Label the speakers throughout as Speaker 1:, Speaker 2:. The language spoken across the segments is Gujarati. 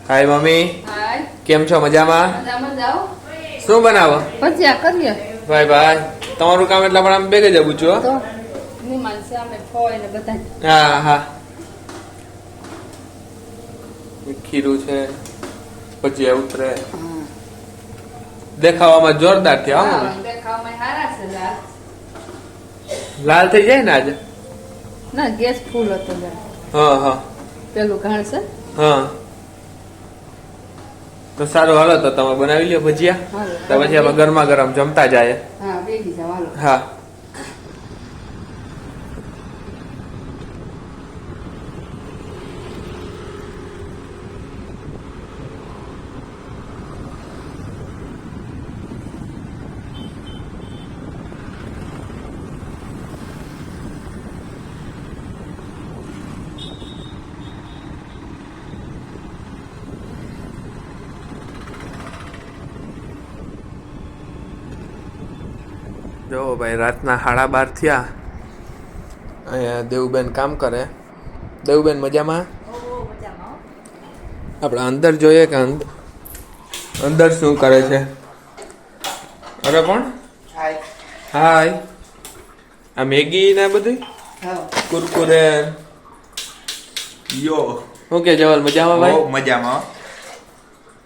Speaker 1: હાય મમ્મી,
Speaker 2: હાય.
Speaker 1: કેમ છો? મજામાં?
Speaker 2: મજામાં જાઓ.
Speaker 1: શું બનાવો?
Speaker 2: ભજીયા કરીએ
Speaker 1: ભાઈ ભાઈ, તમારું કામ એટલે પણ આમ બેગે જ પૂછું હો.
Speaker 2: તો મહેમાન સામે ફોય ને બધા.
Speaker 1: હા હા, ખીરું છે, ભજીયા ઉતરે, દેખાવામાં જોરદાર થયા હો મમ્મી.
Speaker 2: દેખાવામાં હારા છે લાલ.
Speaker 1: લાલ થઈ જાય ને આજે?
Speaker 2: ના ગેસ ફૂલ હતો જરા.
Speaker 1: હા હા
Speaker 2: પેલું ઘાણ છે.
Speaker 1: હા, તો સારું, હાલો તો તમે બનાવી લ્યો ભજીયા,
Speaker 2: હાલો.
Speaker 1: તો પછી આપણે ગરમા ગરમ જમતા જાય.
Speaker 2: હા બેસી જાવ હાલો.
Speaker 1: હા, જો ભાઈ રાતના 12:30 થયા. અહીંયા દેવુબેન કામ કરે. દેવુબેન મજામાં? આપણે અંદર જોઈએ કે અંદર શું કરે છે. અરે પણ હાય, આ મેગી ને બધું કુરકુરે
Speaker 3: યો
Speaker 1: શું કે જવાલ મજામાં ભાઈ?
Speaker 3: બહુ મજામાં.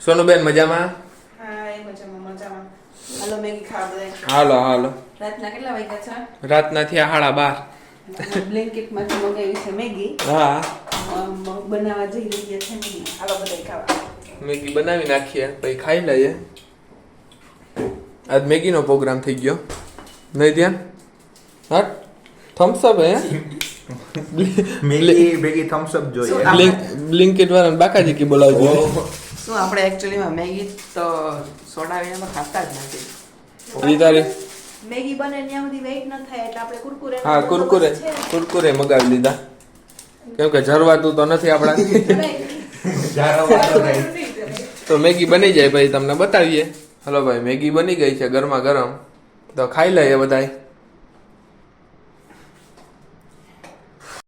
Speaker 1: સોનુબેન મજામાં?
Speaker 4: હાલો મેગી ખાવા બધા.
Speaker 1: હાલો હાલો.
Speaker 4: રાતના કેટલા વાગ્યા છે?
Speaker 1: રાતના થયા 12:30.
Speaker 4: બ્લેન્કેટમાંથી મંગાવી છે મેગી.
Speaker 1: હા,
Speaker 4: બનાવવા જઈ રહ્યા છે મેગી. હાલો બધા ખાવા.
Speaker 1: મેગી બનાવી નાખીએ પછી ખાઈ લઈએ. આજ મેગીનો પ્રોગ્રામ થઈ ગયો નહીં ધ્યાન? હા, થમ્સ અપ હે?
Speaker 3: મેગી ભેગી થમ્સ અપ જોઈએ.
Speaker 1: બ્લિંકિટ વાળાને બાકાજી કી બોલાવજો.
Speaker 4: શું આપણે એકચ્યુઅલીમાં મેગી તો સોડા વિનામાં ખાતા જ નથી.
Speaker 1: ઈ તારી
Speaker 4: મેગી બને ત્યાં સુધી વેઇટ ન થાય એટલે આપણે કુરકુરે
Speaker 1: હા, કુરકુરે મગાવી લીધા કેમ કે જરવાતું તો નથી આપણા. તો મેગી બની જાય ભાઈ તમને બતાવીએ. હલો ભાઈ, મેગી બની ગઈ છે ગરમા ગરમ, તો ખાઈ લઈએ બધાય.